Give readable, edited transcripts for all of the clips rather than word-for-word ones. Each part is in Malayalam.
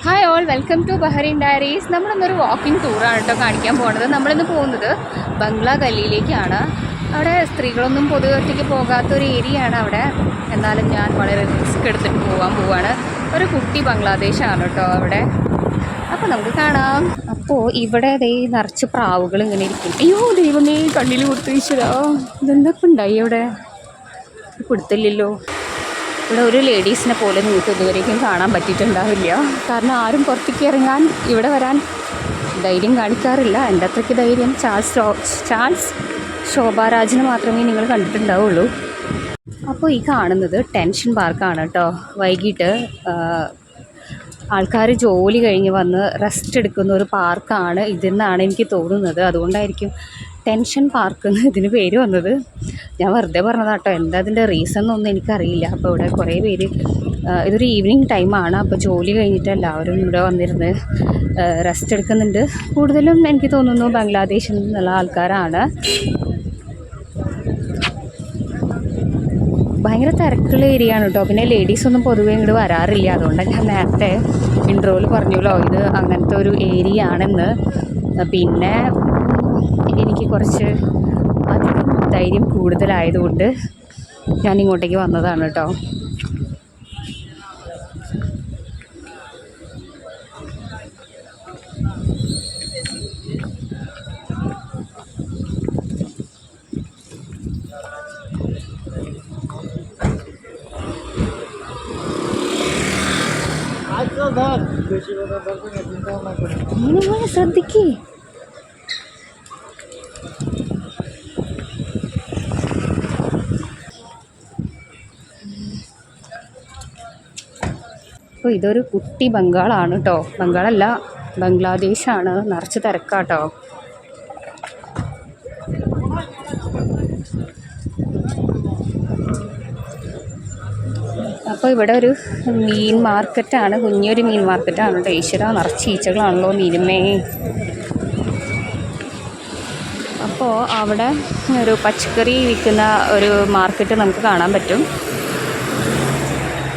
Hi all, welcome to Bahrain diaries. നമ്മളിന്നൊരു വാക്കിംഗ് ടൂറാണ് കേട്ടോ കാണിക്കാൻ പോകുന്നത്. നമ്മളിന്ന് പോകുന്നത് ബംഗ്ലാ ഗല്ലിയിലേക്കാണ്. അവിടെ സ്ത്രീകളൊന്നും പൊതുവെ ഒറ്റയ്ക്ക് പോകാത്തൊരു ഏരിയയാണ് അവിടെ. എന്നാലും ഞാൻ വളരെ റിസ്ക് എടുത്തിട്ട് പോവാണ്. ഒരു കുട്ടി ബംഗ്ലാദേശാണ് കേട്ടോ അവിടെ. അപ്പോൾ നമുക്ക് കാണാം. അപ്പോൾ ഇവിടെ നിറച്ച് പ്രാവുകൾ ഇങ്ങനെ ഇരിക്കും. അയ്യോ ദൈവമേ, കണ്ണിൽ കൊടുത്തു ഈശ്വരാ, ഇതെന്തൊക്കെ ഉണ്ടായി അവിടെ, കൊടുത്തില്ലല്ലോ. ഇവിടെ ഒരു ലേഡീസിനെ പോലെ നിങ്ങൾക്ക് ഇതുവരേക്കും കാണാൻ പറ്റിയിട്ടുണ്ടാവില്ല. കാരണം ആരും പുറത്തേക്ക് ഇറങ്ങാൻ ഇവിടെ വരാൻ ധൈര്യം കാണിക്കാറില്ല. എൻ്റെ അത്രയ്ക്ക് ധൈര്യം ചാൾസ് ശോഭാരാജിന് മാത്രമേ നിങ്ങൾ കണ്ടിട്ടുണ്ടാവുള്ളൂ. അപ്പോൾ ഈ കാണുന്നത് ടെൻഷൻ പാർക്കാണ് കേട്ടോ. വൈകിട്ട് ആൾക്കാർ ജോലി കഴിഞ്ഞ് വന്ന് റെസ്റ്റ് എടുക്കുന്ന ഒരു പാർക്കാണ് ഇതെന്നാണ് എനിക്ക് തോന്നുന്നത്. അതുകൊണ്ടായിരിക്കും ടെൻഷൻ പാർക്ക് എന്ന് ഇതിന് പേര് വന്നത്. ഞാൻ വെറുതെ പറഞ്ഞതാട്ടോ, എന്താ അതിൻ്റെ റീസൺ എന്നൊന്നും എനിക്കറിയില്ല. അപ്പോൾ ഇവിടെ കുറേ പേര്, ഇതൊരു ഈവനിങ് ടൈമാണ്, അപ്പോൾ ജോലി കഴിഞ്ഞിട്ട് എല്ലാവരും ഇവിടെ വന്നിരുന്ന് റെസ്റ്റ് എടുക്കുന്നുണ്ട്. കൂടുതലും എനിക്ക് തോന്നുന്നു ബംഗ്ലാദേശിൽ നിന്നുള്ള ആൾക്കാരാണ്. ഭയങ്കര തിരക്കുള്ള ഏരിയ ആണ് കേട്ടോ. പിന്നെ ലേഡീസൊന്നും പൊതുവെ ഇങ്ങോട്ട് വരാറില്ല. അതുകൊണ്ടാണ് ഞാൻ നേരത്തെ ഇൻട്രോയിൽ പറഞ്ഞല്ലോ ഇത് അങ്ങനത്തെ ഒരു ഏരിയ ആണെന്ന്. പിന്നെ എനിക്ക് കുറച്ച് അധികം ധൈര്യം കൂടുതലായതുകൊണ്ട് ഞാൻ ഇങ്ങോട്ടേക്ക് വന്നതാണ് കേട്ടോ. ശ്രദ്ധിക്കേ. അപ്പോൾ ഇതൊരു കുട്ടി ബംഗാളാണ് കേട്ടോ. ബംഗാളല്ല, ബംഗ്ലാദേശാണ്. നിറച്ച് തിരക്കാട്ടോ. അപ്പോൾ ഇവിടെ ഒരു മീൻ മാർക്കറ്റാണ്, കുഞ്ഞൊരു മീൻ മാർക്കറ്റാണ് കേട്ടോ. ഈശ്വര, നിറച്ച് ഈച്ചകളാണല്ലോ മീനുമേ. അപ്പോൾ അവിടെ ഒരു പച്ചക്കറി വിൽക്കുന്ന ഒരു മാർക്കറ്റ് നമുക്ക് കാണാൻ പറ്റും.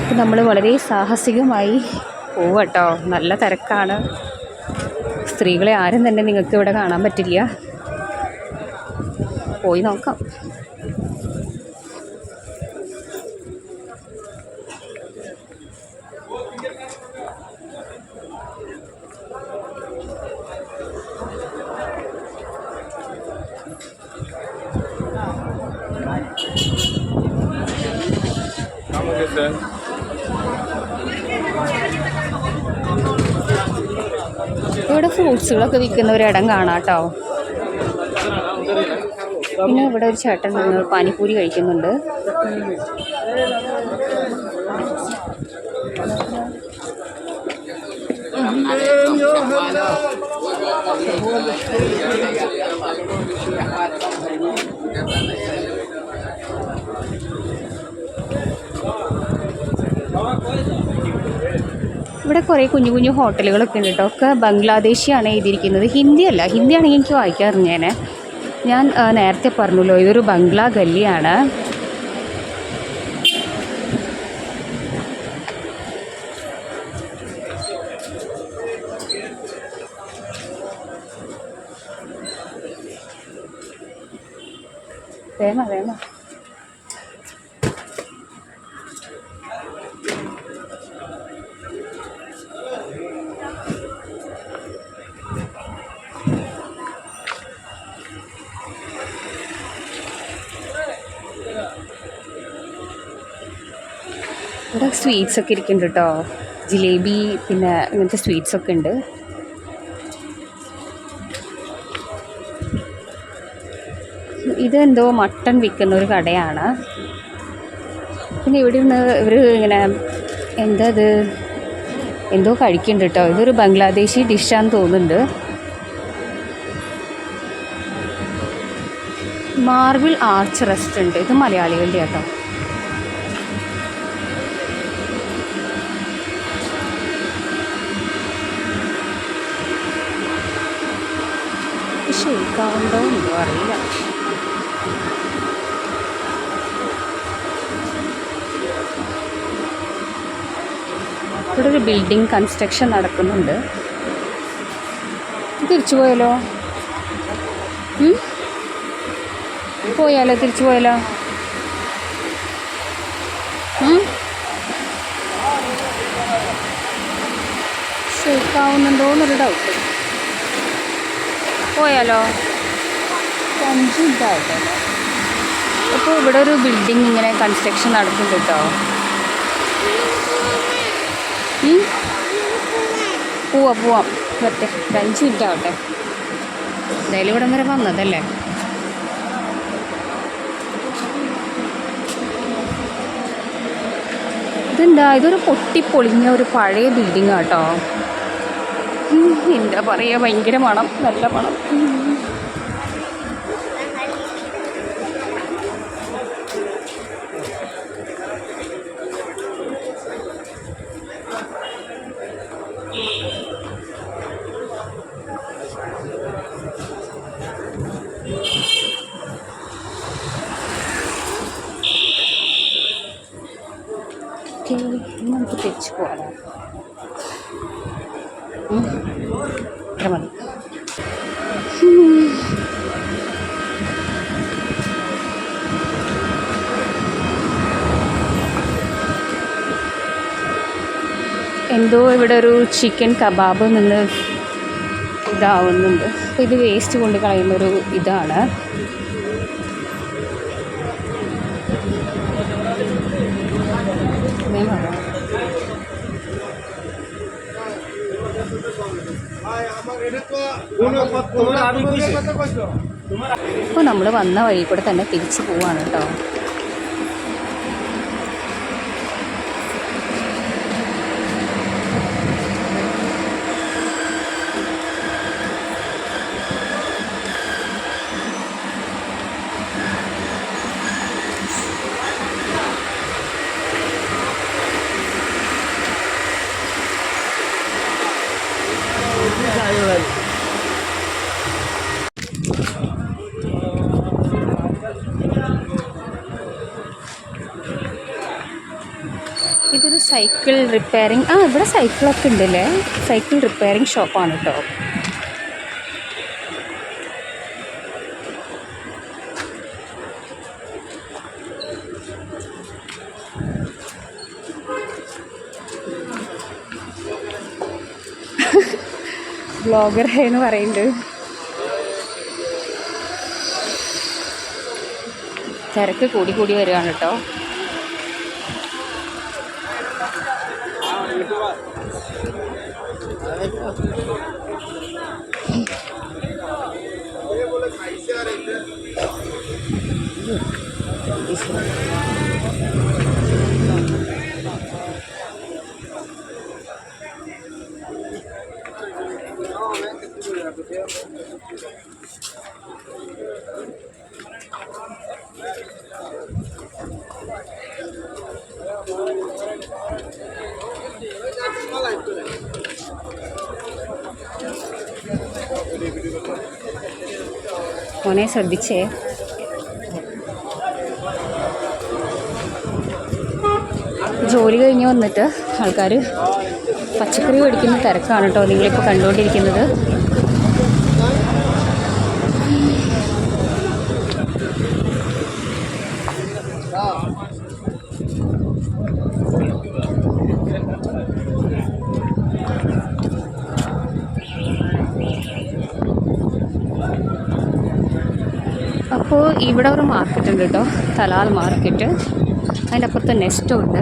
അപ്പോൾ നമ്മൾ വളരെ സാഹസികമായി പോവട്ടോ. നല്ല തിരക്കാണ്. സ്ത്രീകളെ ആരും തന്നെ നിങ്ങൾക്ക് ഇവിടെ കാണാൻ പറ്റില്ല. പോയി നോക്കാം. ഇവിടെ ഫ്രൂട്ട്സുകളൊക്കെ വിൽക്കുന്ന ഒരിടം കാണാം കേട്ടോ. പിന്നെ ഇവിടെ ഒരു ചേട്ടൻ നിന്ന് പാനിപ്പൂരി കഴിക്കുന്നുണ്ട്. ഇവിടെ കുറേ കുഞ്ഞു കുഞ്ഞു ഹോട്ടലുകളൊക്കെ ഉണ്ട് കേട്ടോ. ഒക്കെ ബംഗ്ലാദേശിയാണ് എഴുതിയിരിക്കുന്നത്. ഹിന്ദിയല്ല, ഹിന്ദിയാണെങ്കിൽ എനിക്ക് വായിക്കാറിഞ്ഞേനെ. ഞാൻ നേരത്തെ പറഞ്ഞല്ലോ ഇതൊരു ബംഗ്ലാ ഗല്ലിയാണ്. വേമ ഇവിടെ സ്വീറ്റ്സൊക്കെ ഇരിക്കുന്നുണ്ട് കേട്ടോ. ജിലേബി പിന്നെ ഇങ്ങനത്തെ സ്വീറ്റ്സൊക്കെ ഉണ്ട്. ഇതെന്തോ മട്ടൺ വിൽക്കുന്ന ഒരു കടയാണ്. പിന്നെ ഇവിടെ നിന്ന് ഇവർ ഇങ്ങനെ എന്തോ കഴിക്കുന്നുണ്ട് കേട്ടോ. ഇതൊരു ബംഗ്ലാദേശി ഡിഷാന്ന് തോന്നുന്നുണ്ട്. മാർബിൾ ആർച്ച് റെസ്റ്റോറൻറ്റ്, ഇത് മലയാളികളുടെ കേട്ടോ. ഷെയ്ക്കാവുണ്ടോ എന്തോ അറിയില്ല. ഇവിടെ ഒരു ബിൽഡിംഗ് കൺസ്ട്രക്ഷൻ നടക്കുന്നുണ്ട്. തിരിച്ചു പോയാലോ? പോയാലോ? തിരിച്ചു പോയാലോ? ഷേക്കാവുന്നുണ്ടോ എന്നൊരു ഡൗട്ട്. പോയാലോ? 5 മിനിറ്റായിട്ടല്ലോ. അപ്പോൾ ഇവിടെ ഒരു ബിൽഡിംഗ് ഇങ്ങനെ കൺസ്ട്രക്ഷൻ നടക്കുന്നുണ്ട് കേട്ടോ. പോവാം വരട്ടെ. 5 മിനിറ്റ് ആവട്ടെ. എന്തായാലും ഇവിടെ വരെ വന്നതല്ലേ. ഇതെന്താ, ഇതൊരു പൊട്ടിപ്പൊളിഞ്ഞ ഒരു പഴയ ബിൽഡിംഗ് ആട്ടോ. എന്താ പറയുക, ഭയങ്കര മണം, നല്ല മണം. നമുക്ക് തിരിച്ചു പോകാം. ഇത്ര മതി. എന്തോ ഇവിടെ ഒരു ചിക്കൻ കബാബ് നിന്ന് ഇതാവുന്നുണ്ട്. അപ്പോൾ ഇത് വേസ്റ്റ് കൊണ്ട് കളയുന്നൊരു ഇതാണ്. അപ്പോൾ നമ്മൾ വന്ന വഴി കൂടെ തന്നെ തിരിച്ചു പോവാണ് കേട്ടോ. ഇതൊരു സൈക്കിൾ റിപ്പയറിങ്, ഇവിടെ സൈക്കിളൊക്കെ ഉണ്ടല്ലേ. സൈക്കിൾ റിപ്പയറിങ് ഷോപ്പാണ് കേട്ടോ. ബ്ലോഗർ എന്ന് പറയുന്നുണ്ട്. തിരക്ക് കൂടി വരികയാണ് കേട്ടോ. മോനെ ശ്രദ്ധിച്ചേ. ജോലി കഴിഞ്ഞ് വന്നിട്ട് ആൾക്കാർ പച്ചക്കറി മേടിക്കുന്ന തിരക്കാണ് കേട്ടോ നിങ്ങളിപ്പോൾ കണ്ടുകൊണ്ടിരിക്കുന്നത്. അപ്പോൾ ഇവിടെ ഒരു മാർക്കറ്റ് ഉണ്ട് കേട്ടോ, തലാൽ മാർക്കറ്റ്. അതിൻ്റെ അപ്പുറത്ത് നെസ്റ്റോ ഉണ്ട്.